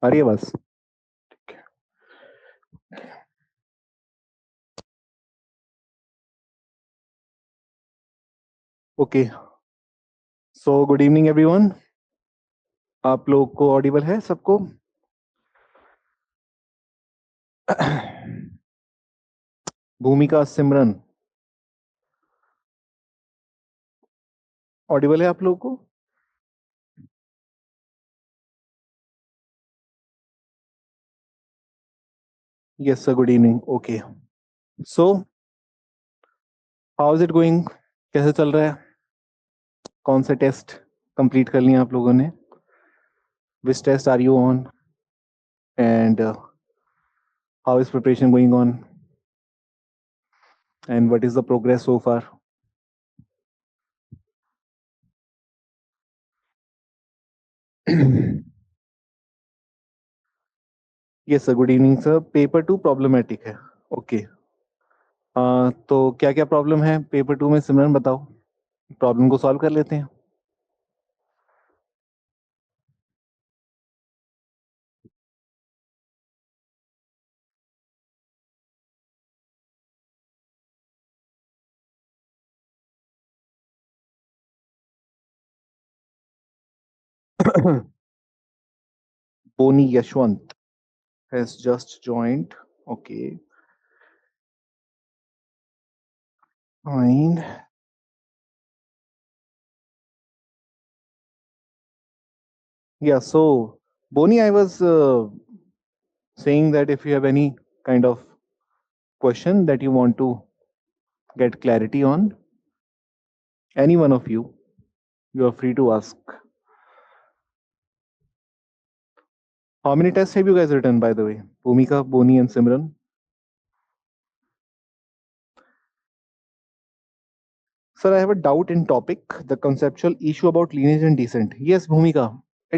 आ रही है बस। Okay, so good evening everyone. आप लोग को ऑडिबल है सबको? भूमिका, सिमरन, ऑडिबल है आप लोग को? Yes sir, good evening. Okay, so how is it going? कैसे चल रहा है? कौन से टेस्ट कंप्लीट कर लिए आप लोगों ने? Which test are you on and how is preparation going on and what is the progress so far? Yes sir, good evening sir. Paper two problematic है। ओके, तो क्या क्या प्रॉब्लम है पेपर टू में, सिमरन बताओ। प्रॉब्लम को solve कर लेते हैं। Boni Yashwant has just joined. Okay, fine. Yeah, so Boni, I was saying that if you have any kind of question that you want to get clarity on, any one of you are free to ask. How many tests have you guys written, by the way? Bhumika, Boni, and Simran? Sir, I have a doubt in topic, the conceptual issue about lineage and descent. Yes, Bhumika,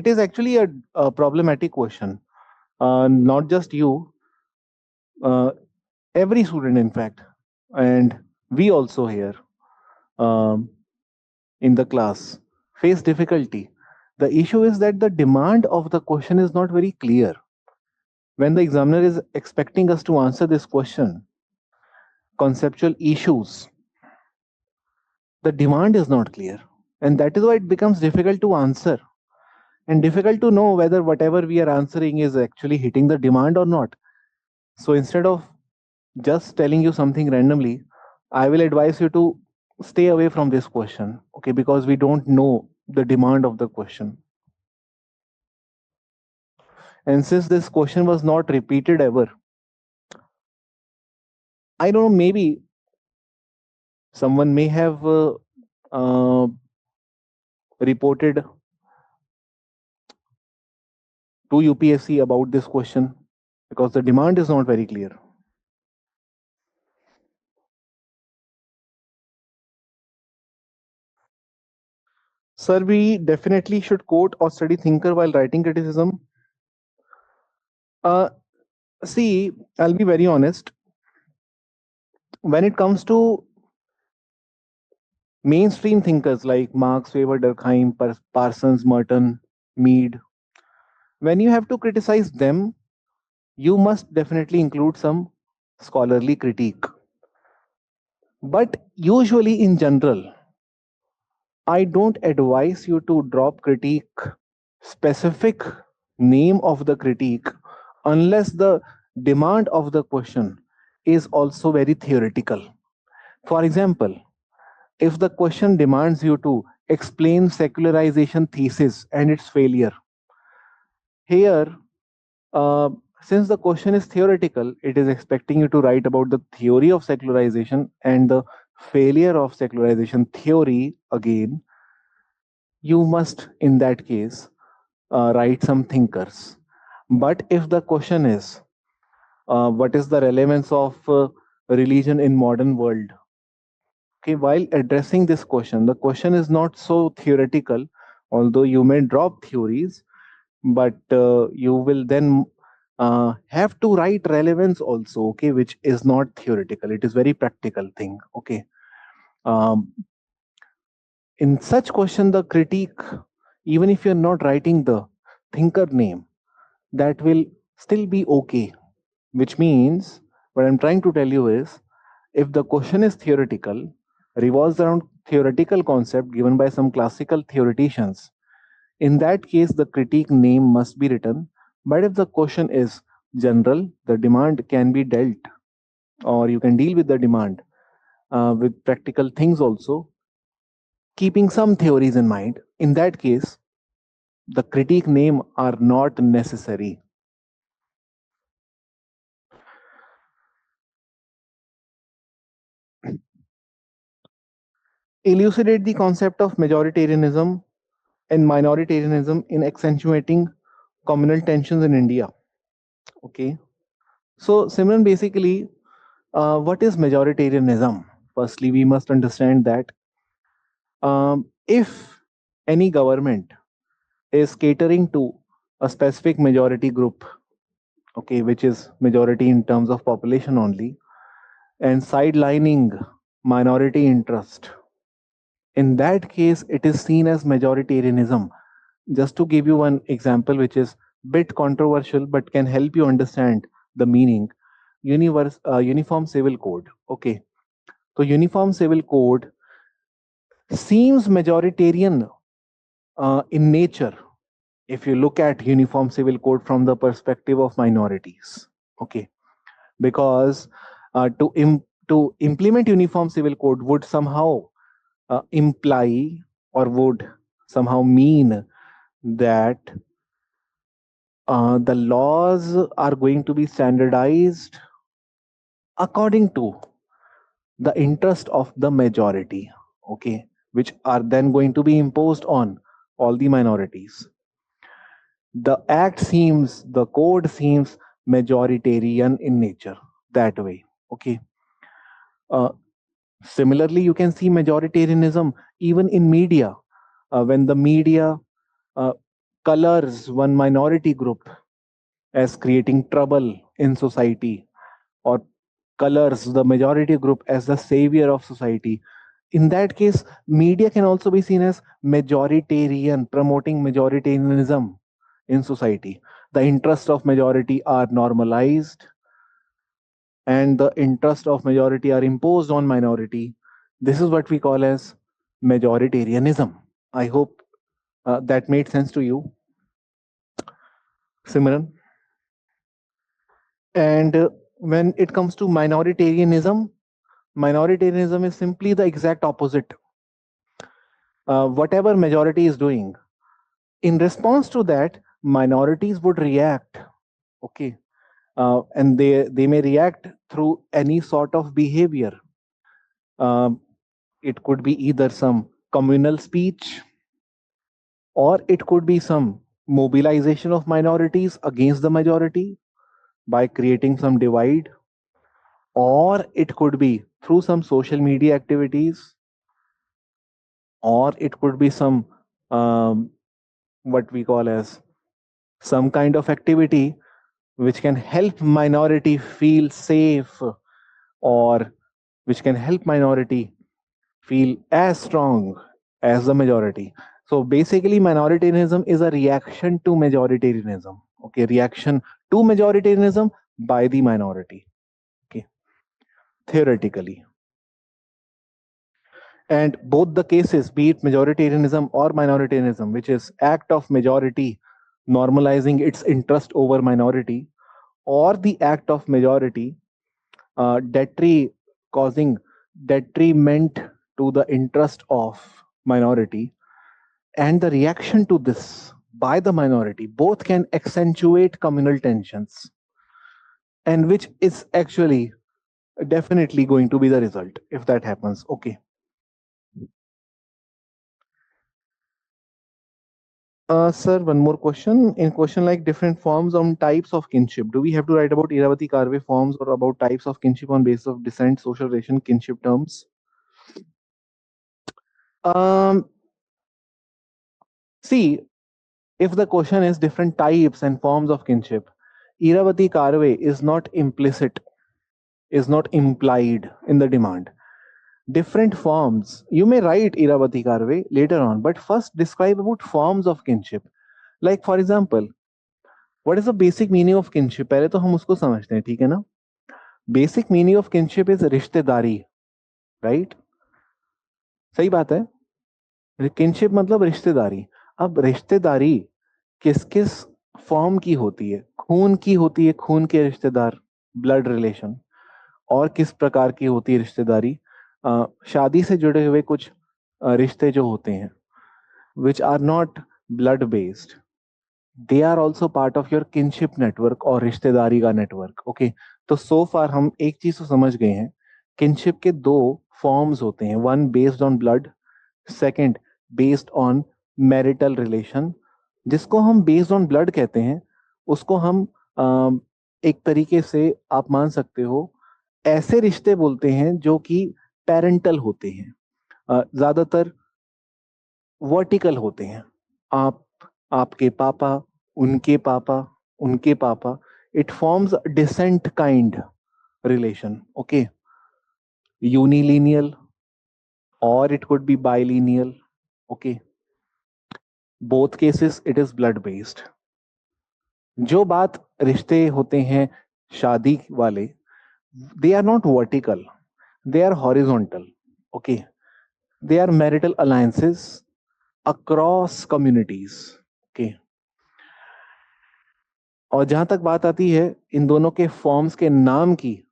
it is actually a problematic question. Not just you, uh, every student, in fact, and we also here um, in the class face difficulty. The issue is that the demand of the question is not very clear. When the examiner is expecting us to answer this question, conceptual issues, the demand is not clear. And that is why it becomes difficult to answer and difficult to know whether whatever we are answering is actually hitting the demand or not. So instead of just telling you something randomly, I will advise you to stay away from this question, okay, because we don't know the demand of the question. And since this question was not repeated ever, I don't know, maybe someone may have uh, reported to UPSC about this question because the demand is not very clear. Sir, we definitely should quote or study thinker while writing criticism. Uh, See, I'll be very honest. When it comes to mainstream thinkers like Marx, Weber, Durkheim, Parsons, Merton, Mead, when you have to criticize them, you must definitely include some scholarly critique. But usually, in general, I don't advise you to drop critique, specific name of the critique, unless the demand of the question is also very theoretical. For example, if the question demands you to explain secularization thesis and its failure, here, uh, since the question is theoretical, it is expecting you to write about the theory of secularization and the failure of secularization theory again. You must, in that case, write some thinkers. But if the question is, what is the relevance of religion in modern world? Okay, while addressing this question, the question is not so theoretical, although you may drop theories, but you will then have to write relevance also, okay, which is not theoretical. It is very practical thing, okay. Um, in such question, the critique, even if you're not writing the thinker name, that will still be okay. Which means, what I'm trying to tell you is, if the question is theoretical, revolves around theoretical concept given by some classical theoreticians, in that case, the critique name must be written. But if the question is general, the demand can be dealt, or you can deal with the demand with practical things also, keeping some theories in mind. In that case, the critique name are not necessary. Elucidate the concept of majoritarianism and minoritarianism in accentuating communal tensions in India. Okay. So, Simran, basically, what is majoritarianism? Firstly, we must understand that if any government is catering to a specific majority group, okay, which is majority in terms of population only, and sidelining minority interest, in that case, it is seen as majoritarianism. Just to give you one example, which is bit controversial but can help you understand the meaning, uniform civil code. Okay, so uniform civil code seems majoritarian in nature if you look at uniform civil code from the perspective of minorities. Okay, because to implement uniform civil code would somehow imply or would somehow mean that the laws are going to be standardized according to the interest of the majority, okay, which are then going to be imposed on all the minorities. The code seems majoritarian in nature that way. Okay. Uh, Similarly, you can see majoritarianism even in media. When the media uh, colors one minority group as creating trouble in society, or colors the majority group as the savior of society, in that case, media can also be seen as majoritarian, promoting majoritarianism in society. The interests of majority are normalized, and the interest of majority are imposed on minority. This is what we call as majoritarianism. I hope that made sense to you, Simran. And when it comes to minoritarianism is simply the exact opposite. Whatever majority is doing, in response to that, minorities would react. Okay, and they may react through any sort of behavior. Um, it could be either some communal speech, or it could be some mobilization of minorities against the majority by creating some divide, or it could be through some social media activities, or it could be some um, what we call as some kind of activity which can help minority feel safe, or which can help minority feel as strong as the majority. So basically, minoritarianism is a reaction to majoritarianism. Okay, reaction to majoritarianism by the minority. Okay, theoretically. And both the cases, be it majoritarianism or minoritarianism, which is act of majority normalizing its interest over minority, or the act of majority causing detriment to the interest of minority, and the reaction to this by the minority, both can accentuate communal tensions, and which is actually definitely going to be the result if that happens. Okay. Sir, one more question. In question like different forms on types of kinship, do we have to write about Iravati Karve forms or about types of kinship on basis of descent, social relation, kinship terms? Um, See, if the question is different types and forms of kinship, Iravati Karve is not implicit, is not implied in the demand. Different forms. You may write Iravati Karve later on, but first describe about forms of kinship. Like, for example, what is the basic meaning of kinship? पहले तो हम उसको समझते हैं, ठीक है ना? Basic meaning of kinship is रिश्तेदारी, राइट? सही बात है। किनशिप मतलब रिश्तेदारी। अब रिश्तेदारी किस किस फॉर्म की होती है? खून की होती है, खून के रिश्तेदार, ब्लड रिलेशन। और किस प्रकार की होती है रिश्तेदारी? शादी से जुड़े हुए कुछ रिश्ते जो होते हैं, which are not blood based, they are also part of your kinship network और रिश्तेदारी का नेटवर्क। ओके, तो सो फार हम एक चीज तो समझ गए हैं, किनशिप के दो फॉर्म्स होते हैं, one based on blood, second based on marital relation. जिसको हम बेस्ड ऑन ब्लड कहते हैं, उसको हम एक तरीके से आप मान सकते हो ऐसे रिश्ते बोलते हैं जो कि पेरेंटल होते हैं, ज्यादातर वर्टिकल होते हैं। आप, आपके पापा, उनके पापा, उनके पापा, it forms descent kind relation. Okay, unilineal or it could be bilineal. Okay, both cases it is blood based. जो बात रिश्ते होते हैं शादी वाले, they are not vertical, they are horizontal. Okay, they are marital alliances across communities. Okay, और जहां तक बात आती है इन दोनों के फॉर्म्स के नाम की,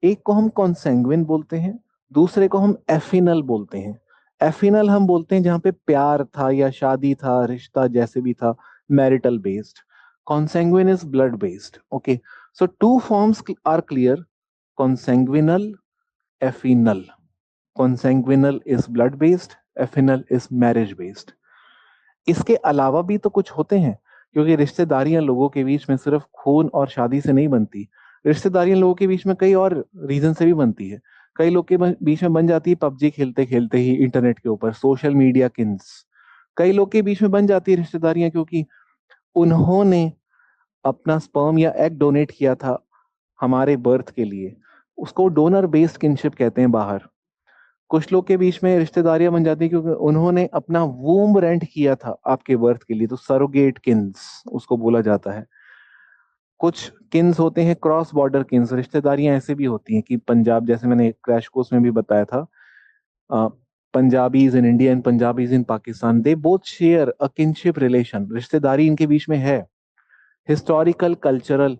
एक को हम कॉन्सेंग्विन बोलते हैं, दूसरे को हम एफिनल बोलते हैं। एफिनल हम बोलते हैं जहां पे प्यार था या शादी था, रिश्ता जैसे भी था, marital based. Consanguine is blood based. Okay, so two forms are clear, consanguineal, affinal. Consanguineal is blood based, affinal is marriage based. इसके अलावा भी तो कुछ होते हैं, क्योंकि रिश्तेदारियां लोगों के बीच में सिर्फ खून और शादी से नहीं बनती। रिश्तेदारियां लोगों के बीच में कई और रीजन से भी बनती है। कई लोग के बीच में बन जाती है पबजी खेलते खेलते ही इंटरनेट के ऊपर, सोशल मीडिया किन्स। कई लोग के बीच में बन जाती है रिश्तेदारियां क्योंकि उन्होंने अपना स्पर्म या एग डोनेट किया था हमारे बर्थ के लिए, उसको डोनर बेस्ड किनशिप कहते हैं बाहर। कुछ लोग के बीच में रिश्तेदारियां बन जाती है क्योंकि उन्होंने अपना वूम रेंट किया था आपके बर्थ के लिए, तो सरोगेट किन्स उसको बोला जाता है। कुछ किन्स होते हैं क्रॉस बॉर्डर किन्स, रिश्तेदारियां ऐसे भी होती हैं कि पंजाब, जैसे मैंने क्रैश कोर्स में भी बताया था, Punjabis in India and Punjabis in Pakistan, they both share a kinship relation, रिश्तेदारी इनके बीच में है। हिस्टोरिकल कल्चरल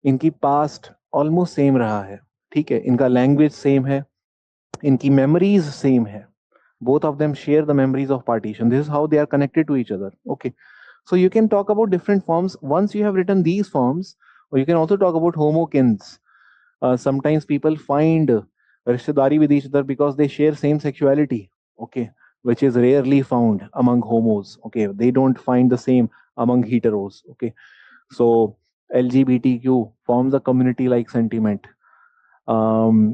इनकी पास्ट ऑलमोस्ट सेम रहा है, ठीक है, इनका लैंग्वेज सेम है, इनकी मेमोरीज सेम है। Both of them share the memories of partition. This is how they are connected to each other. Okay, so you can talk about different forms once you have written these forms, or you can also talk about homokins. Sometimes people find rishtedari with each other because they share same sexuality. Okay, which is rarely found among homos. Okay, they don't find the same among heteros. Okay, so LGBTQ forms a community like sentiment. um,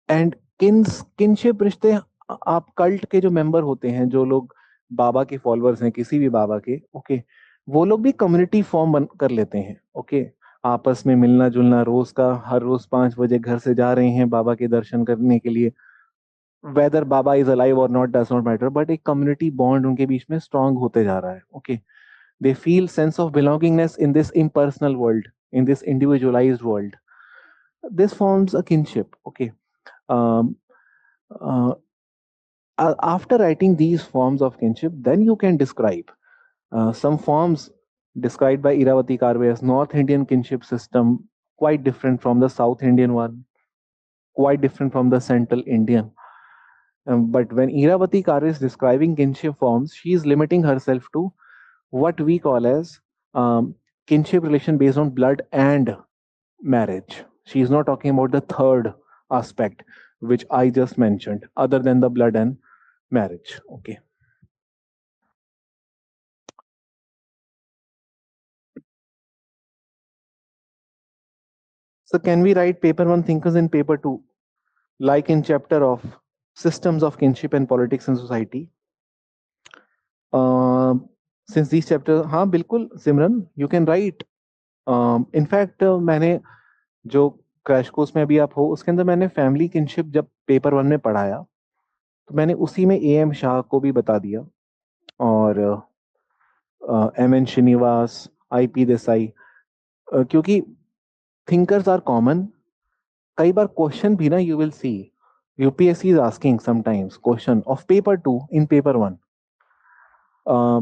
and kinship रिश्ते, आप cult के जो member होते हैं, जो लोग बाबा के followers हैं किसी भी बाबा के, ओके, वो लोग भी कम्युनिटी फॉर्म बन कर लेते हैं। ओके, आपस में मिलना जुलना, रोज का हर रोज 5 बजे घर से जा रहे हैं बाबा के दर्शन करने के लिए, वेदर बाबा इज अलाइव और not does not matter, but एक कम्युनिटी बॉन्ड उनके बीच में स्ट्रांग होते जा रहा है। Okay, they feel sense of belongingness in this impersonal world, in this individualised world, this forms a kinship. Okay, uh, after writing these forms of kinship, then you can describe some forms described by Iravati Karve as North Indian kinship system, quite different from the South Indian one, quite different from the Central Indian. But when Iravati Karve is describing kinship forms, she is limiting herself to what we call as kinship relation based on blood and marriage. She is not talking about the third aspect, which I just mentioned, other than the blood and marriage. Okay. So can we write paper one thinkers in paper two, like in chapter of systems of kinship and politics in society? Uh, since these chapters, हाँ बिल्कुल सिमरन, you can write. In fact, मैंने जो crash course में अभी आप हो उसके अंदर मैंने फैमिली किनशिप जब पेपर वन में पढ़ाया, तो मैंने उसी में AM शाह को भी बता दिया, और M N Srinivas IP Desai, क्योंकि thinkers are common. कई बार क्वेश्चन भी ना, you will see UPSC is asking sometimes question of paper 2 in paper 1, uh,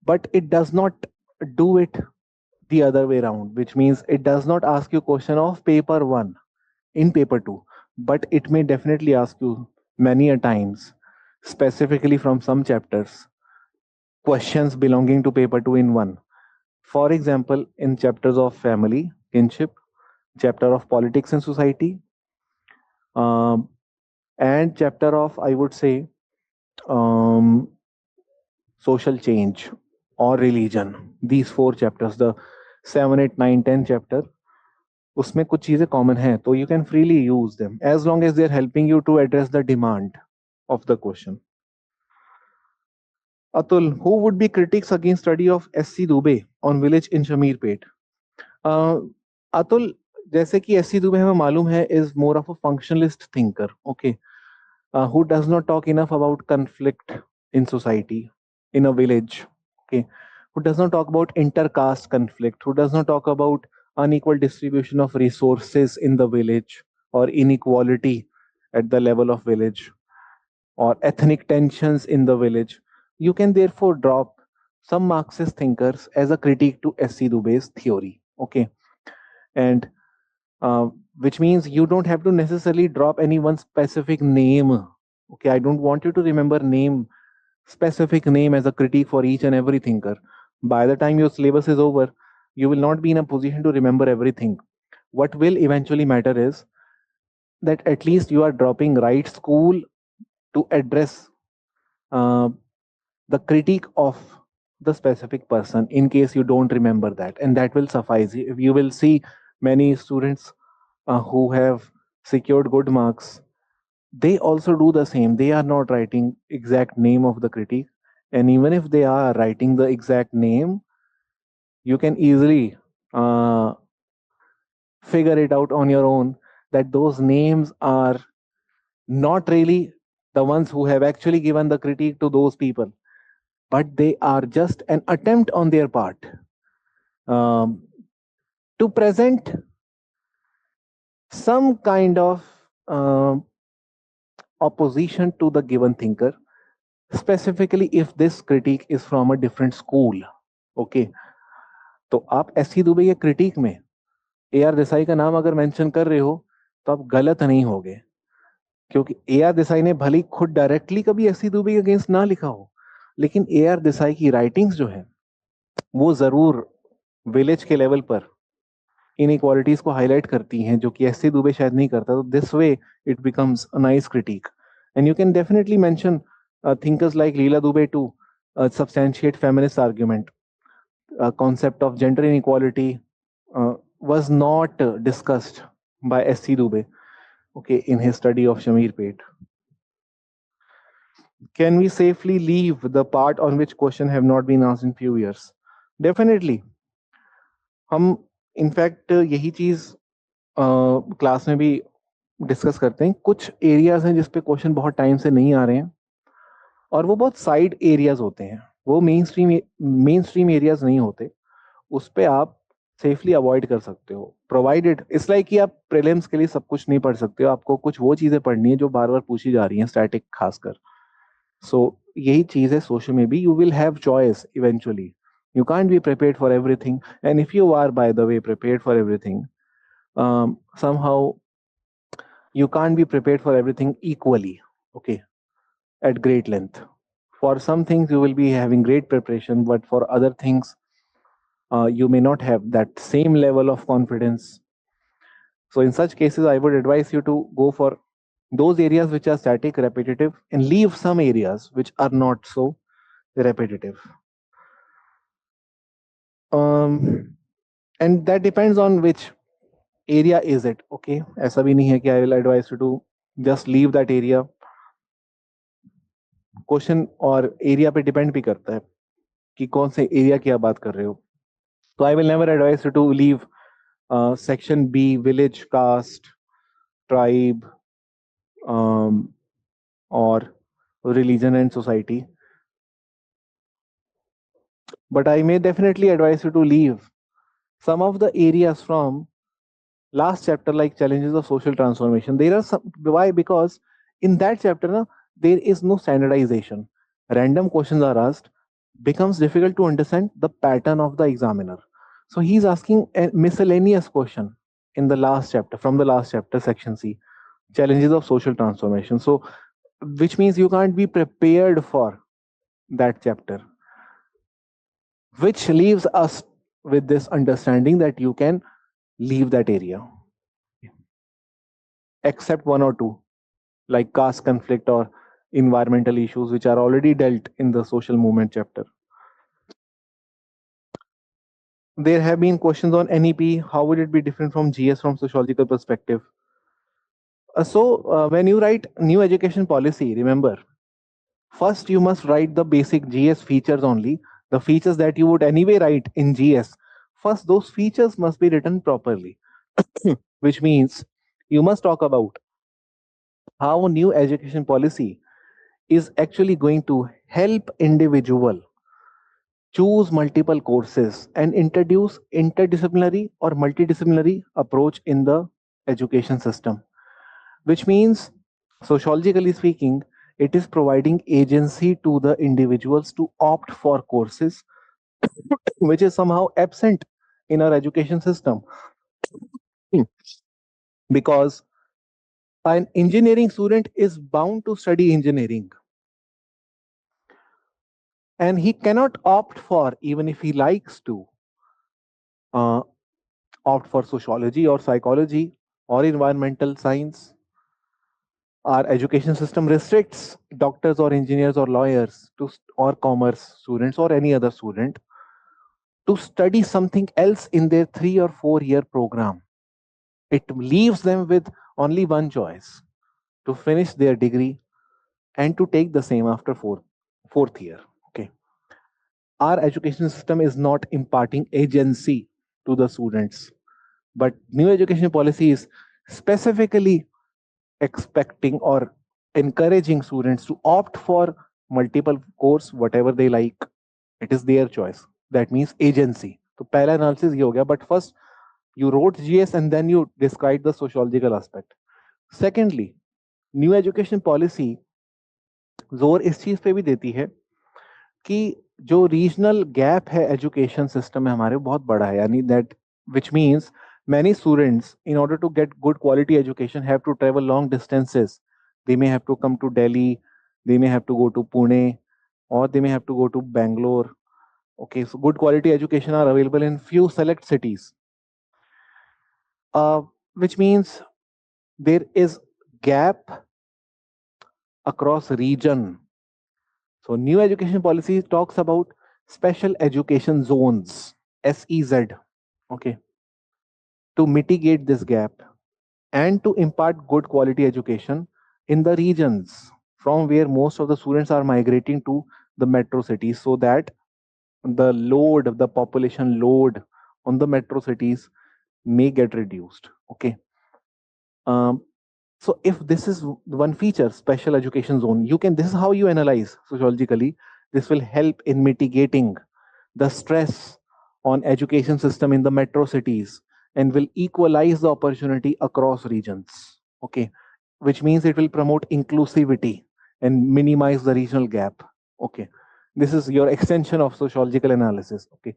but it does not do it the other way around, which means it does not ask you question of paper 1 in paper 2, but it may definitely ask you many a times, specifically from some chapters, questions belonging to paper 2 in 1. For example, in chapters of family, kinship, chapter of politics and society, um, and chapter of, I would say, um, social change or religion. These four chapters, the 7, 8, 9, 10 chapter, उसमें कुछ चीजें common है, तो you can freely use them as long as they are helping you to address the demand of the question. Atul, who would be critics against study of SC Dubey on village in Shamirpet? Atul, जैसे कि SC Dubey हमें मालूम है is more of a functionalist thinker, okay, who does not talk enough about conflict in society, in a village, okay, who does not talk about intercaste conflict, who does not talk about unequal distribution of resources in the village or inequality at the level of village or ethnic tensions in the village. You can therefore drop some Marxist thinkers as a critique to SC Dubey's theory. Okay. And which means you don't have to necessarily drop any one specific name. Okay. I don't want you to remember specific name as a critique for each and every thinker. By the time your syllabus is over, you will not be in a position to remember everything. What will eventually matter is that at least you are dropping right school to address uh, the critique of the specific person in case you don't remember that, and that will suffice. You will see many students who have secured good marks, they also do the same. They are not writing exact name of the critique, and even if they are writing the exact name, you can easily figure it out on your own that those names are not really the ones who have actually given the critique to those people, but they are just an attempt on their part um, to present some kind of opposition to the given thinker, specifically if this critique is from a different school. Okay, तो आप S C Dubey के critic में A R Desai का नाम अगर mention कर रहे हो तो आप गलत नहीं होगे, क्योंकि ए आर देसाई ने भले ही खुद डायरेक्टली कभी एस सी दुबे के अगेंस्ट ना लिखा हो, लेकिन ए आर देसाई की राइटिंग्स जो है वो जरूर विलेज के लेवल पर इन इक्वालिटीज को हाईलाइट करती हैं, जो कि एस सी दुबे शायद नहीं करता. तो this way it becomes a nice critic, and you can definitely mention thinkers like Leela Dubey to substantiate feminist argument. Concept of gender inequality was not discussed by S.C. Dubey, okay, in his study of Shamir Pet. Can we safely leave the part on which question have not been asked in few years? Definitely. हम in fact यही चीज class में भी discuss करते हैं. कुछ areas हैं जिसपे क्वेश्चन बहुत टाइम से नहीं आ रहे हैं, और वो बहुत साइड एरियाज होते हैं, वो मेन स्ट्रीम एरियाज नहीं होते. उस पे आप सेफली अवॉइड कर सकते हो, प्रोवाइडेड इट्स लाइक कि आप प्रीलिम्स के लिए सब कुछ नहीं पढ़ सकते हो, आपको कुछ वो चीजें पढ़नी है जो बार बार पूछी जा रही हैं, स्टैटिक खासकर. सो यही चीज है सोशल में भी, you will have choice eventually. You can't be prepared for everything, and if you are, by the way, prepared for everything, somehow you can't be prepared for everything equally, okay, at great length. For some things you will be having great preparation, but for other things you may not have that same level of confidence. So in such cases I would advise you to go for those areas which are static, repetitive, and leave some areas which are not so repetitive. And that depends on which area is it, okay. ऐसा भी नहीं है कि I will advise you to just leave that area. Question और area पे depend भी करता है कि कौन से एरिया की आप बात कर रहे हो. तो I will never advise you to leave section B, village, caste, tribe और religion and society. But I may definitely advise you to leave some of the areas from last chapter, like challenges of social transformation. There are some, why? Because in that chapter na, there is no standardization. Random questions are asked, becomes difficult to understand the pattern of the examiner. So he's asking a miscellaneous question in the last chapter, from the last chapter, section C, challenges of social transformation. So which means you can't be prepared for that chapter, which leaves us with this understanding that you can leave that area, except one or two, like caste conflict or environmental issues, which are already dealt in the social movement chapter. There have been questions on NEP. How would it be different from GS from sociological perspective? When you write new education policy, remember, first you must write the basic GS features only, the features that you would anyway write in GS. First, those features must be written properly, which means you must talk about how new education policy is actually going to help individual choose multiple courses and introduce interdisciplinary or multidisciplinary approach in the education system, which means, sociologically speaking, it is providing agency to the individuals to opt for courses which is somehow absent in our education system. Hmm. Because an engineering student is bound to study engineering, and he cannot opt for, even if he likes to, uh, opt for sociology or psychology or environmental science. Our education system restricts doctors or engineers or lawyers to or commerce students or any other student to study something else in their 3 or 4 year program. It leaves them with only one choice: to finish their degree and to take the same after fourth year. Okay. Our education system is not imparting agency to the students, but new education policy is specifically expecting or encouraging students to opt for multiple course, whatever they like. It is their choice. That means agency. So पहला analysis ये हो गया. But first you wrote GS and then you described the sociological aspect. Secondly, new education policy जोर इस चीज पे भी देती है कि जो रीजनल गैप है एजुकेशन सिस्टम में हमारे, बहुत बड़ा है. यानी that which means many students, in order to get good quality education, have to travel long distances. They may have to come to Delhi, they may have to go to Pune, or they may have to go to Bangalore. Okay, so good quality education are available in few select cities, which means there is gap across region. So new education policy talks about special education zones, SEZ, okay, to mitigate this gap and to impart good quality education in the regions from where most of the students are migrating to the metro cities, so that the population load on the metro cities may get reduced. Okay. Um, so if this is one feature, special education zone, you can, this is how you analyze sociologically. This will help in mitigating the stress on education system in the metro cities and will equalize the opportunity across regions. Okay. Which means it will promote inclusivity and minimize the regional gap. Okay. This is your extension of sociological analysis. Okay.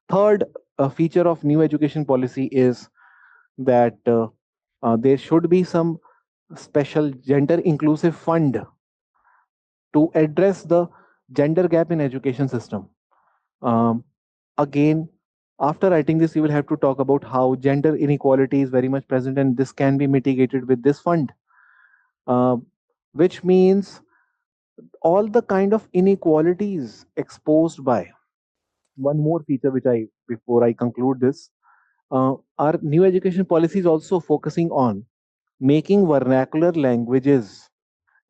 Third feature of new education policy is that there should be some special gender inclusive fund to address the gender gap in education system. Again, after writing this, you will have to talk about how gender inequality is very much present, and this can be mitigated with this fund. uh, which means all the kind of inequalities exposed by, one more feature which I, before I conclude this, our new education policy is also focusing on making vernacular languages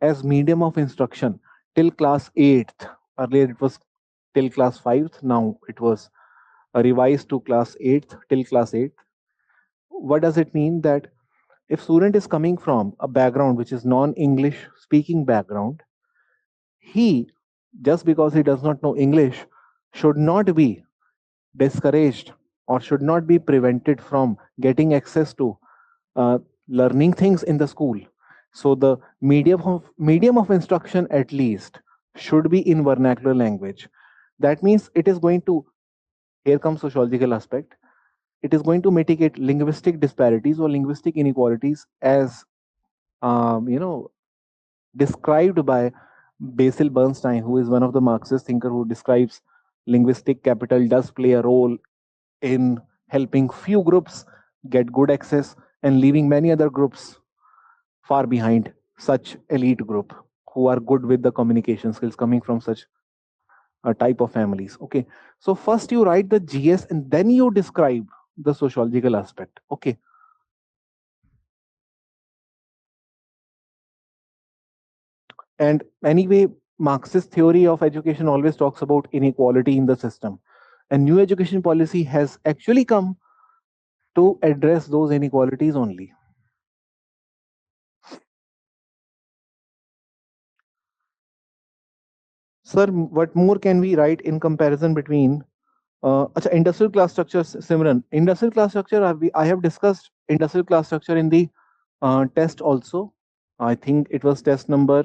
as medium of instruction till class 8th. Earlier it was till class 5th, now it was revised to class 8th, till class 8th. What does it mean? That if student is coming from a background which is non English speaking background, he, just because he does not know English, should not be discouraged or should not be prevented from getting access to uh, learning things in the school. So the medium of instruction at least should be in vernacular language. That means it is going to, here comes sociological aspect, it is going to mitigate linguistic disparities or linguistic inequalities as described by Basil Bernstein, who is one of the Marxist thinker who describes linguistic capital does play a role in helping few groups get good access and leaving many other groups far behind, such elite group who are good with the communication skills coming from such a type of families. Okay, so first you write the GS and then you describe the sociological aspect. Okay, and anyway, Marxist theory of education always talks about inequality in the system, and new education policy has actually come to address those inequalities only. Sir, what more can we write in comparison between अच्छा, industrial class structure, Simran? Industrial class structure, I have discussed industrial class structure in the test also. I think it was test number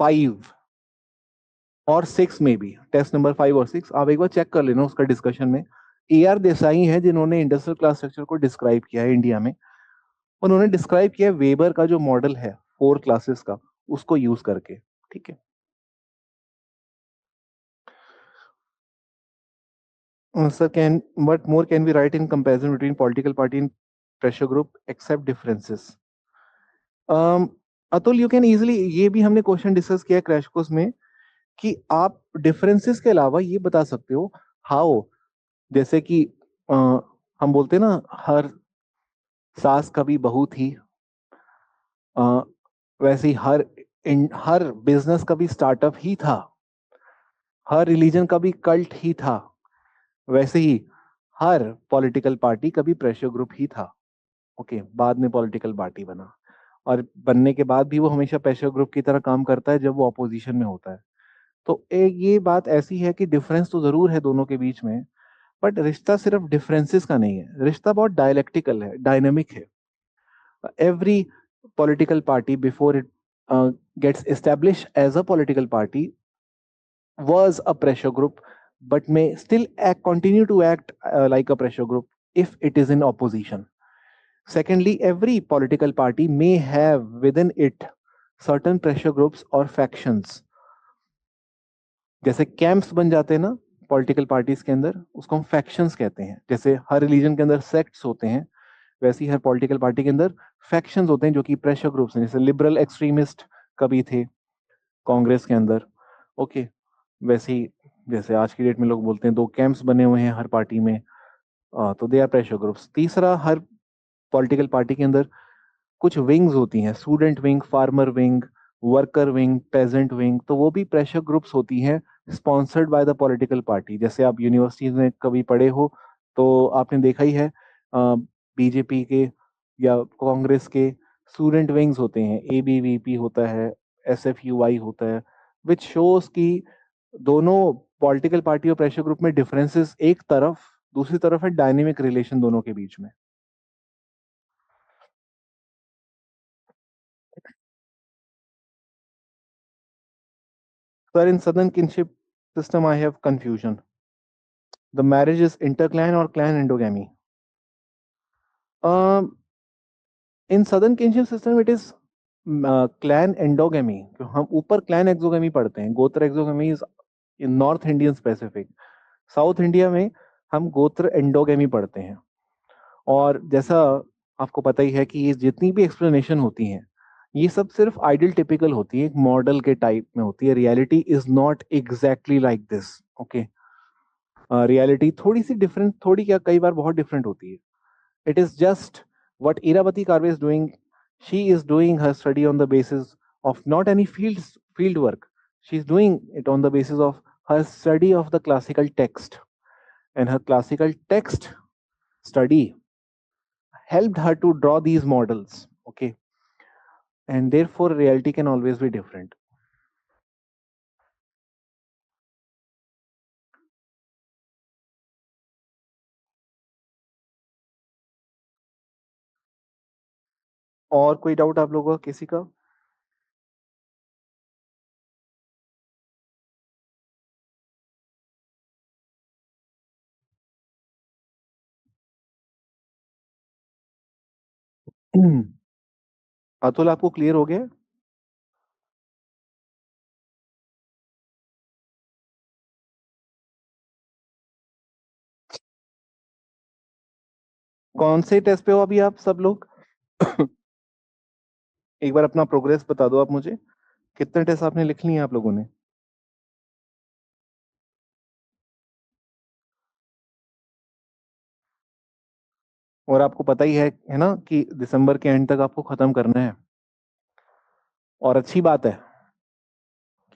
5 और 6 में भी, test number 5 और 6 आप एक बार check कर लेना उसका डिस्कशन में। ए आर देसाई हैं जिन्होंने इंडस्ट्रियल क्लास स्ट्रक्चर को डिस्क्राइब किया है इंडिया में। उन्होंने डिस्क्राइब किया है वेबर का जो मॉडल है 4 क्लासेस का, उसको यूज करके। ठीक है sir, can what more can we write in comparison between political party and pressure group except differences? Atul, you can easily, ये भी हमने क्वेश्चन डिस्कस किया क्रैश कोर्स में, कि आप डिफरेंसेस के अलावा ये बता सकते हो हाउ, जैसे कि अ, हम बोलते हैं ना, हर सास कभी बहू थी, अ, वैसे ही हर बिजनेस का भी स्टार्टअप ही था, हर रिलीजन का भी कल्ट ही था, वैसे ही हर पॉलिटिकल पार्टी का भी प्रेशर ग्रुप ही था। ओके, बाद में पॉलिटिकल पार्टी बना, और बनने के बाद भी वो हमेशा प्रेशर ग्रुप की तरह काम करता है जब वो ऑपोजिशन में होता है। तो एक ये बात ऐसी है कि डिफरेंस तो जरूर है दोनों के बीच में, बट रिश्ता सिर्फ डिफरेंसेस का नहीं है, रिश्ता बहुत डायलेक्टिकल है, डायनेमिक है। Every political party, before it gets established as a political party, was a pressure group, but may still continue to act like a pressure group if it is in opposition. Secondly, every political party may have within it certain pressure groups or factions, जैसे camps बन जाते हैं ना political parties के अंदर, उसको हम factions कहते हैं। जैसे हर रिलीजन के अंदर सेक्ट्स होते हैं, वैसे ही हर पॉलिटिकल पार्टी के अंदर फैक्शंस होते हैं जो कि प्रेशर ग्रुप्स हैं। जैसे लिबरल एक्सट्रीमिस्ट कभी थे कांग्रेस के अंदर। ओके, वैसे ही जैसे आज की डेट में लोग बोलते हैं दो कैंप्स बने हुए हैं हर पार्टी में, तो दे आर प्रेशर ग्रुप्स। तीसरा, हर पॉलिटिकल पार्टी के अंदर कुछ विंग्स होती हैं, student wing, farmer wing, worker wing, peasant wing, तो वो भी प्रेशर ग्रुप्स होती हैं sponsored by the political party. जैसे आप यूनिवर्सिटीज में कभी पढ़े हो तो आपने देखा ही है, बीजेपी के या कांग्रेस के स्टूडेंट विंग्स होते हैं, एबीवीपी होता है, एसएफयूआई होता है, विच शोज कि दोनों पॉलिटिकल पार्टी और प्रेशर ग्रुप में डिफरेंसेस एक तरफ, दूसरी तरफ है डायनेमिक रिलेशन दोनों के बीच में। Sir, in Southern kinship system, I have confusion. The marriage is interclan or clan endogamy. Um, in Southern kinship system, it is clan endogamy. जो हम ऊपर clan exogamy पढ़ते हैं, गोत्र exogamy is in North Indian specific. South India में हम गोत्र endogamy पढ़ते हैं। और जैसा आपको पता ही है कि ये जितनी भी एक्सप्लेनेशन होती हैं, ये सब सिर्फ आइडियल टिपिकल होती है, एक मॉडल के टाइप में होती है। Reality is not exactly like this. Okay, reality थोड़ी सी डिफरेंट, थोड़ी क्या, कई बार बहुत डिफरेंट होती है। It is just what Irabati Karve is doing. She is doing her study on the basis of not any field work. She's doing it on the basis of her study of the classical text, and her classical text study helped her to draw these models. Okay, and therefore reality can always be different. और कोई doubt आप लोगों का किसी का? अतुल, आपको clear हो गया? कौन से टेस्ट पे हो अभी आप सब लोग? एक बार अपना प्रोग्रेस बता दो आप मुझे। कितने टेस्ट आपने लिख लिए हैं आप लोगों ने? और आपको पता ही है ना कि दिसंबर के एंड तक आपको खत्म करना है। और अच्छी बात है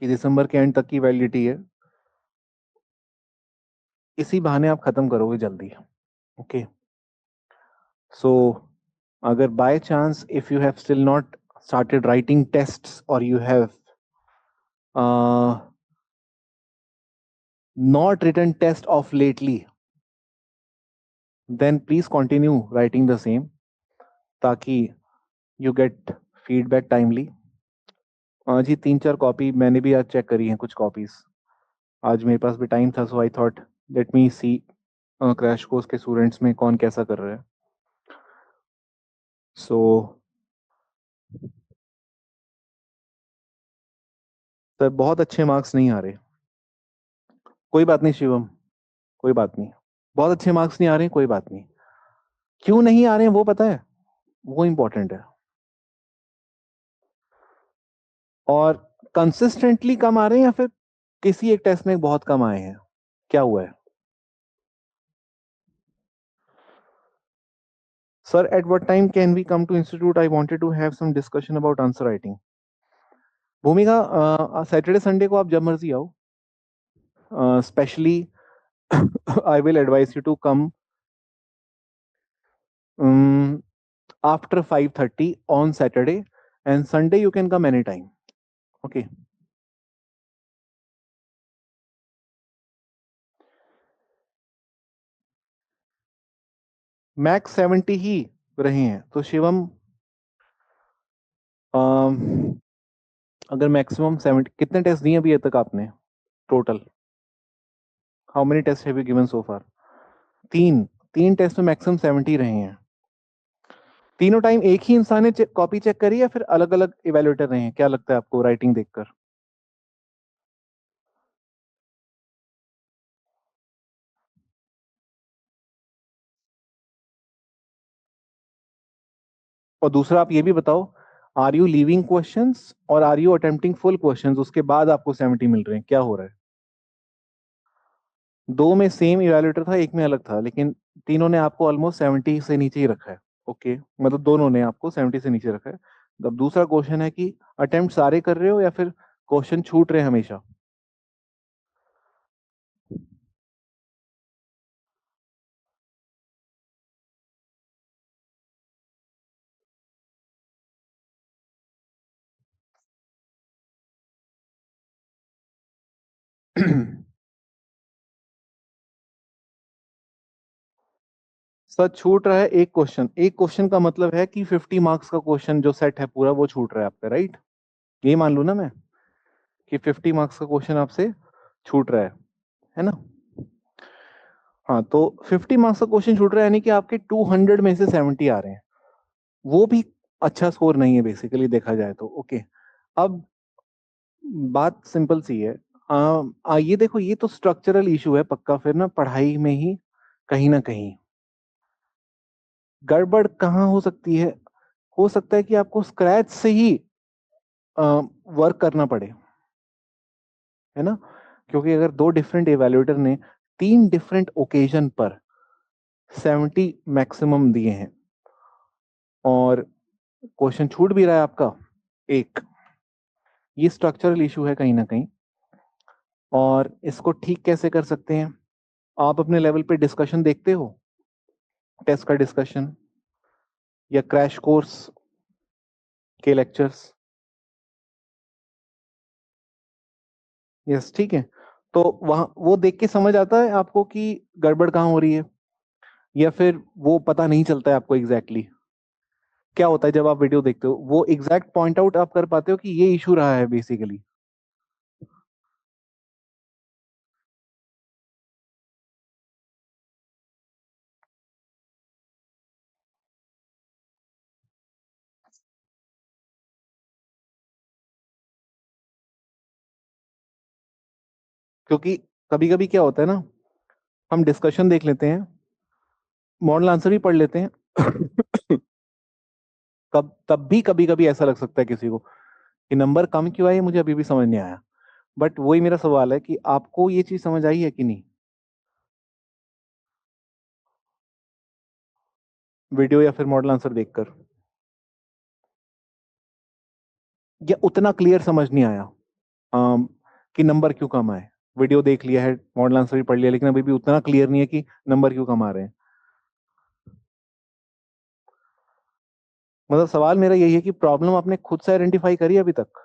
कि दिसंबर के एंड तक की वैलिडिटी है। इसी बहाने आप खत्म करोगे जल्दी। ओके। सो अगर by chance if you have still not started writing tests or you have uh, not written test of lately, then please continue writing the same ताकि you get feedback timely. जी 3-4 कॉपी मैंने भी आज check करी हैं, कुछ copies. आज मेरे पास भी टाइम था, so I thought let me see crash course के स्टूडेंट्स में कौन कैसा कर रहा है। सो सर बहुत अच्छे मार्क्स नहीं आ रहे। कोई बात नहीं शिवम, कोई बात नहीं। बहुत अच्छे मार्क्स नहीं आ रहे हैं, कोई बात नहीं। क्यों नहीं आ रहे हैं वो पता है? वो इंपॉर्टेंट है। और कंसिस्टेंटली कम आ रहे हैं या फिर किसी एक टेस्ट में बहुत कम आए हैं? क्या हुआ है? Sir at what time can we come to institute? I wanted to have some discussion about answer writing. Bhumika, Saturday Sunday को आप जब मर्जी आओ। Specially I will advise you to come after 5:30 on Saturday, and Sunday you can come anytime. Okay. Max 70 ही रहे हैं तो शिवम, अम, अगर maximum 70, कितने टेस्ट दिए अभी तक आपने total? How many test have you given so far? तीन। तीन टेस्ट में मैक्सिमम 70 रहे हैं। तीनों टाइम एक ही इंसान ने कॉपी चेक करी या फिर अलग अलग इवेल्युएटर रहे हैं? क्या लगता है आपको राइटिंग देखकर? और दूसरा आप ये भी बताओ, आर यू लीविंग क्वेश्चंस और are you attempting full questions उसके बाद आपको 70 मिल रहे हैं? क्या हो रहा है? दो में सेम इवेल्युएटर था, एक में अलग था, लेकिन तीनों ने आपको ऑलमोस्ट 70 से नीचे ही रखा है। ओके, मतलब दोनों ने आपको 70 से नीचे रखा है। अब दूसरा क्वेश्चन है कि अटेम्प्ट सारे कर रहे हो या फिर क्वेश्चन छूट रहे हैं हमेशा? सर छूट रहा है एक क्वेश्चन। एक क्वेश्चन का मतलब है कि 50 मार्क्स का क्वेश्चन जो सेट है पूरा वो छूट रहा है आपका, राइट? ये मान लू ना मैं कि 50 मार्क्स का क्वेश्चन आपसे छूट रहा है ना? हाँ, तो 50 मार्क्स का क्वेश्चन छूट रहा है यानी कि आपके 200 में से 70 आ रहे हैं। वो भी अच्छा स्कोर नहीं है बेसिकली देखा जाए तो। ओके। अब बात सिंपल सी है। ये देखो, ये तो स्ट्रक्चरल इशू है पक्का, फिर ना पढ़ाई में ही कहीं ना कहीं गड़बड़ कहाँ हो सकती है? हो सकता है कि आपको स्क्रैच से ही वर्क करना पड़े, है ना? क्योंकि अगर दो डिफरेंट एवेल्युएटर ने तीन डिफरेंट ओकेजन पर 70 मैक्सिमम दिए हैं और क्वेश्चन छूट भी रहा है आपका एक, ये स्ट्रक्चरल इशू है कहीं ना कहीं। और इसको ठीक कैसे कर सकते हैं? आप अपने लेवल पे डिस्कशन देखते हो, टेस्ट का डिस्कशन या क्रैश कोर्स के लेक्चर्स? यस, ठीक है। तो वहां वो देख के समझ आता है आपको कि गड़बड़ कहाँ हो रही है, या फिर वो पता नहीं चलता है आपको एग्जैक्टली exactly क्या होता है जब आप वीडियो देखते हो, वो एग्जैक्ट पॉइंट आउट आप कर पाते हो कि ये इशू रहा है बेसिकली। क्योंकि कभी कभी क्या होता है ना, हम डिस्कशन देख लेते हैं, मॉडल आंसर भी पढ़ लेते हैं। तब भी कभी कभी ऐसा लग सकता है किसी को कि नंबर कम क्यों आए, मुझे अभी भी समझ नहीं आया। बट वही मेरा सवाल है कि आपको ये चीज समझ आई है कि नहीं, वीडियो या फिर मॉडल आंसर देखकर, या उतना क्लियर समझ नहीं आया कि नंबर क्यों कम आए। वीडियो देख लिया है, मॉडल आंसर भी पढ़ लिया, लेकिन अभी भी उतना क्लियर नहीं है कि नंबर क्यों कम आ रहे हैं। मतलब सवाल मेरा यही है कि प्रॉब्लम आपने खुद से आइडेंटिफाई करी है अभी तक।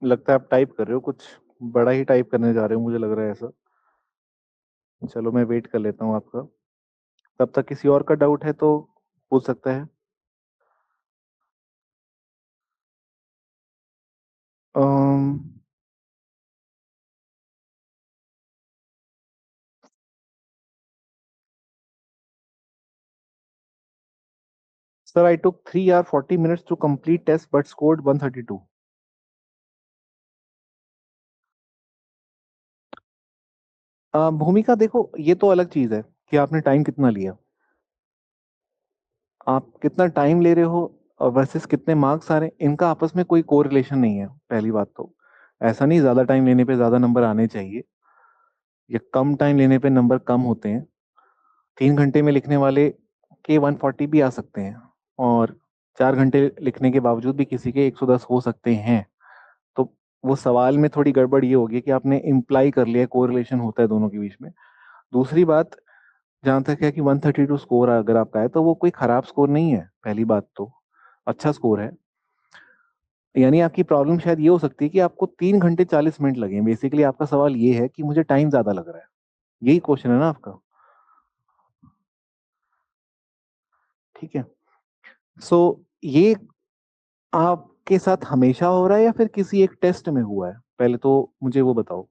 लगता है आप टाइप कर रहे हो, कुछ बड़ा ही टाइप करने जा रहे हो, मुझे लग रहा है ऐसा। चलो मैं वेट कर लेता हूँ आपका, तब तक किसी और का डाउट है तो पूछ सकता है। Sir I took 3 hours 40 minutes to complete test but scored 132। भूमिका देखो, ये तो अलग चीज है कि आपने टाइम कितना लिया, आप कितना टाइम ले रहे हो वर्सेस कितने मार्क्स आ रहे हैं, इनका आपस में कोई कोरिलेशन नहीं है। पहली बात तो ऐसा नहीं ज्यादा टाइम लेने पे ज्यादा नंबर आने चाहिए, या कम टाइम लेने पे नंबर कम होते हैं। 3 घंटे में लिखने वाले के 140 भी आ सकते हैं, और 4 घंटे लिखने के बावजूद भी किसी के 110 हो सकते हैं। तो वो सवाल में थोड़ी गड़बड़ ये होगी कि आपने इम्प्लाई कर लिया कोरिलेशन होता है दोनों के बीच में। दूसरी बात, जहां तक है कि 132 स्कोर अगर आपका है तो वो कोई खराब स्कोर नहीं है, पहली बात तो अच्छा स्कोर है। यानी आपकी प्रॉब्लम शायद ये हो सकती है कि आपको 3 घंटे 40 मिनट लगे। बेसिकली आपका सवाल ये है कि मुझे टाइम ज्यादा लग रहा है, यही क्वेश्चन है ना आपका। ठीक है। सो ये आपके साथ हमेशा हो रहा है या फिर किसी एक टेस्ट में हुआ है, पहले तो मुझे वो बताओ।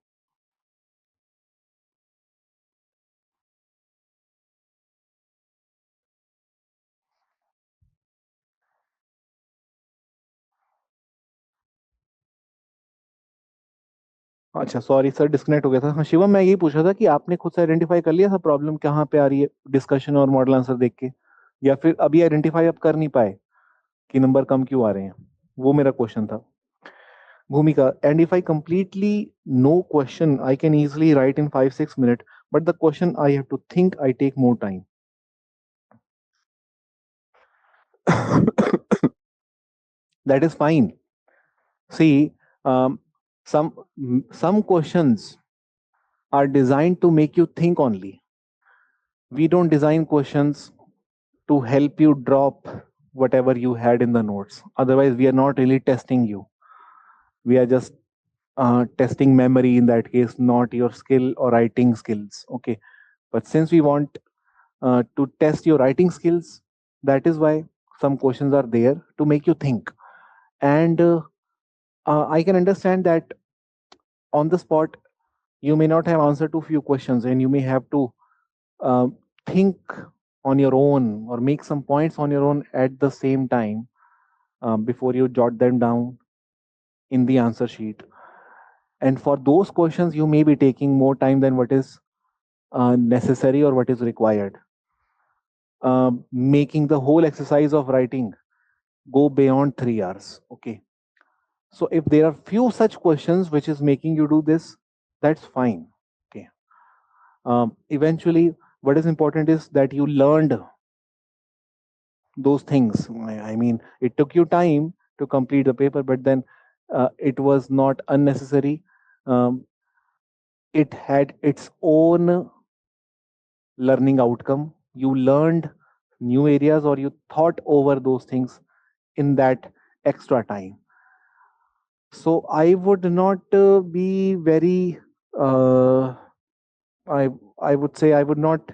अच्छा सॉरी सर, डिस्कनेक्ट हो गया था। हाँ शिवम, मैं यही पूछ रहा था कि आपने खुद से आइडेंटिफाई कर लिया था प्रॉब्लम कहाँ पे आ रही है डिस्कशन और मॉडल आंसर देख के, या फिर अभी आइडेंटिफाई आप कर नहीं पाए कि नंबर कम क्यों आ रहे हैं, वो मेरा क्वेश्चन था। Bhumika, and if I completely no question, I can easily write in 5 6 minutes. But the question I have to think, I take more time. That is fine. See, um, some some questions are designed to make you think only. We don't design questions to help you drop whatever you had in the notes. Otherwise, we are not really testing you. We are just testing memory in that case, not your skill or writing skills. Okay. But since we want to test your writing skills. That is why some questions are there to make you think. And I can understand that on the spot, you may not have answer to few questions and you may have to uh, think on your own or make some points on your own at the same time before you jot them down in the answer sheet. And for those questions, you may be taking more time than what is necessary or what is required, making the whole exercise of writing go beyond 3 hours. Okay. So if there are few such questions which is making you do this, that's fine. Okay. Eventually, what is important is that you learned those things. I mean, it took you time to complete the paper, but then It was not unnecessary. um, it had its own learning outcome. You learned new areas, or you thought over those things in that extra time. So I would not be very uh, i I would say, I would not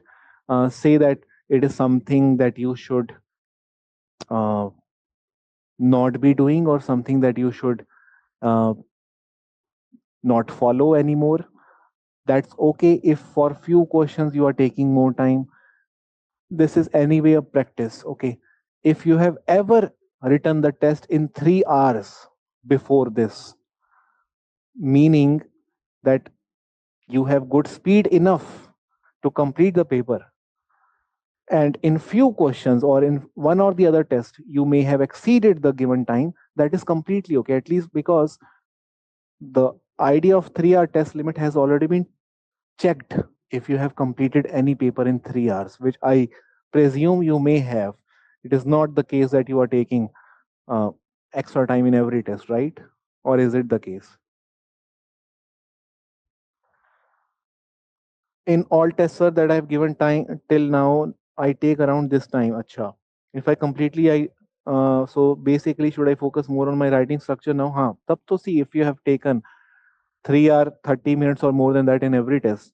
say that it is something that you should uh, not be doing, or something that you should uh, not follow anymore. That's okay if for few questions you are taking more time. This is anyway a practice. Okay, if you have ever written the test in 3 hours before this, meaning that you have good speed enough to complete the paper, and in few questions or in one or the other test you may have exceeded the given time, that is completely okay, at least because the idea of 3-hour test limit has already been checked. If you have completed any paper in 3 hours, which I presume you may have, it is not the case that you are taking uh, extra time in every test, right? Or is it the case? In all tests, sir, that I've given time till now, I take around this time. Acha. If I completely, so basically, should I focus more on my writing structure now? हाँ, तब तो see, if you have taken 3 hour 30 minutes or more than that in every test,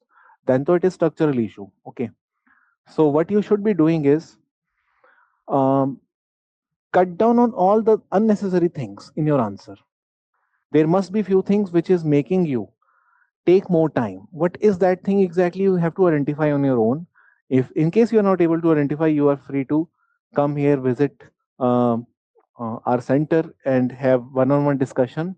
then तो it is structural issue. Okay. So what you should be doing is um, cut down on all the unnecessary things in your answer. There must be few things which is making you take more time. What is that thing exactly? You have to identify on your own. If in case you are not able to identify, you are free to come here, visit um, our center and have one-on-one discussion.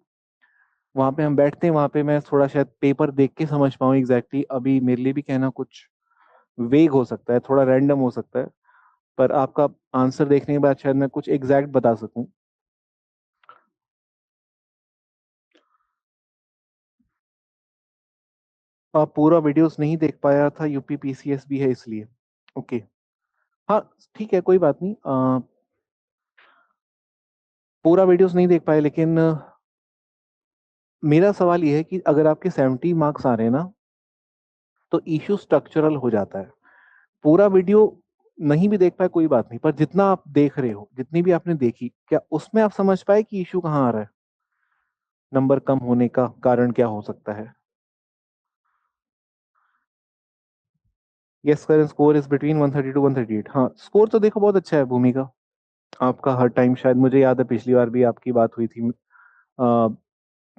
वहाँ पे हम बैठते हैं, वहाँ पे मैं थोड़ा शायद पेपर देख के समझ पाऊँ एग्जैक्टली। अभी मेरे लिए भी कहना कुछ वेग हो सकता है, थोड़ा रैंडम हो सकता है, पर आपका आंसर देखने के बाद शायद मैं कुछ एग्जैक्ट बता सकूं। आप पूरा वीडियोस नहीं देख पाया था, यूपी पीसीएस भी है इसलिए। ओके। हाँ, ठीक है, कोई बात नहीं। पूरा वीडियोस नहीं देख पाए, लेकिन मेरा सवाल ये है कि अगर आपके 70 मार्क्स आ रहे हैं ना, तो इश्यू स्ट्रक्चरल हो जाता है। पूरा वीडियो नहीं भी देख पाए कोई बात नहीं, पर जितना आप देख रहे हो, जितनी भी आपने देखी, क्या उसमें आप समझ पाए कि इश्यू कहाँ आ रहा है? नंबर कम होने का कारण क्या हो सकता है? Yes, current score is between 130 to 138। हाँ, स्कोर तो देखो बहुत अच्छा है भूमि का। आपका हर टाइम, शायद मुझे याद है पिछली बार भी आपकी बात हुई थी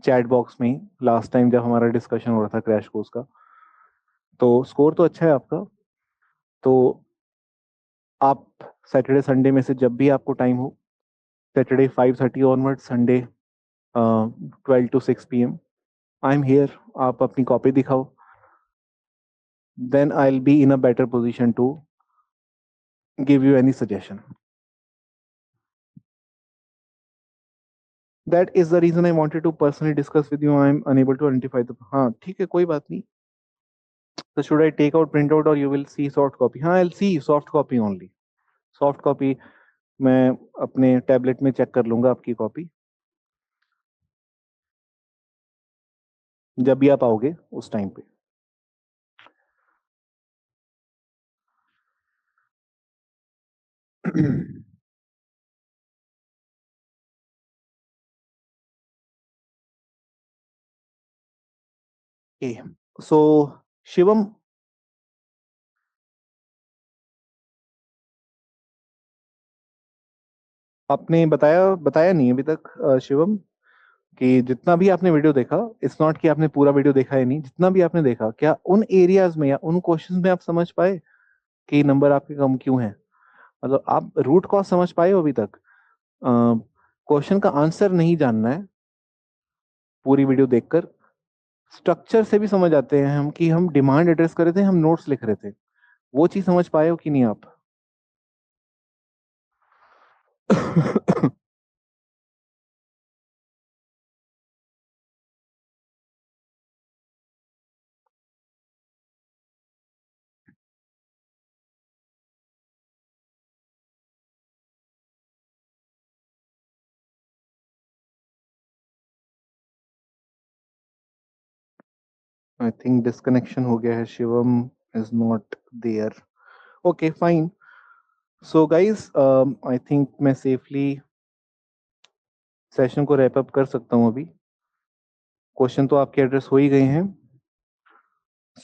चैट बॉक्स में, लास्ट टाइम जब हमारा डिस्कशन हो रहा था क्रैश कोर्स का। तो स्कोर तो अच्छा है आपका। तो आप सैटरडे संडे में से जब भी आपको टाइम हो, Saturday 5:30 onward, Sunday 12 to 6 p.m. I am here. आप अपनी कॉपी दिखाओ, then I will be in a better position to give you any suggestion. That is the reason I wanted to personally discuss with you. I am unable to identify the, हाँ ठीक है, कोई बात नहीं। तो should I take out print out और you will see soft copy? हाँ, आई will see soft copy only. Soft copy मैं अपने टैबलेट में चेक कर लूंगा आपकी कॉपी, जब भी आप आओगे उस टाइम पे। ओके, सो शिवम, आपने बताया बताया नहीं अभी तक शिवम, कि जितना भी आपने वीडियो देखा, इट्स नॉट कि आपने पूरा वीडियो देखा है नहीं, जितना भी आपने देखा, क्या उन एरियाज में या उन क्वेश्चंस में आप समझ पाए कि नंबर आपके कम क्यों है? मतलब आप रूट कॉज समझ पाए हो अभी तक? क्वेश्चन का आंसर नहीं जानना है पूरी वीडियो देखकर, स्ट्रक्चर से भी समझ आते हैं हम कि हम डिमांड एड्रेस कर रहे थे, हम नोट्स लिख रहे थे। वो चीज समझ पाए हो कि नहीं आप? आई थिंक डिस्कनेक्शन हो गया है, Shivam is not there. Okay fine. So guys I think मैं सेफली सेशन को रैप अप कर सकता हूँ अभी। क्वेश्चन तो आपके एड्रेस हो ही गए हैं।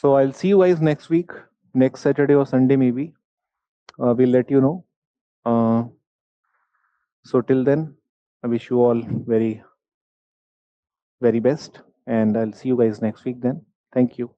So I will see you guys next week, next Saturday और संडे में बी। Will let you know. So till then, I wish you all very, very best, and I'll see you guys next week then. Thank you.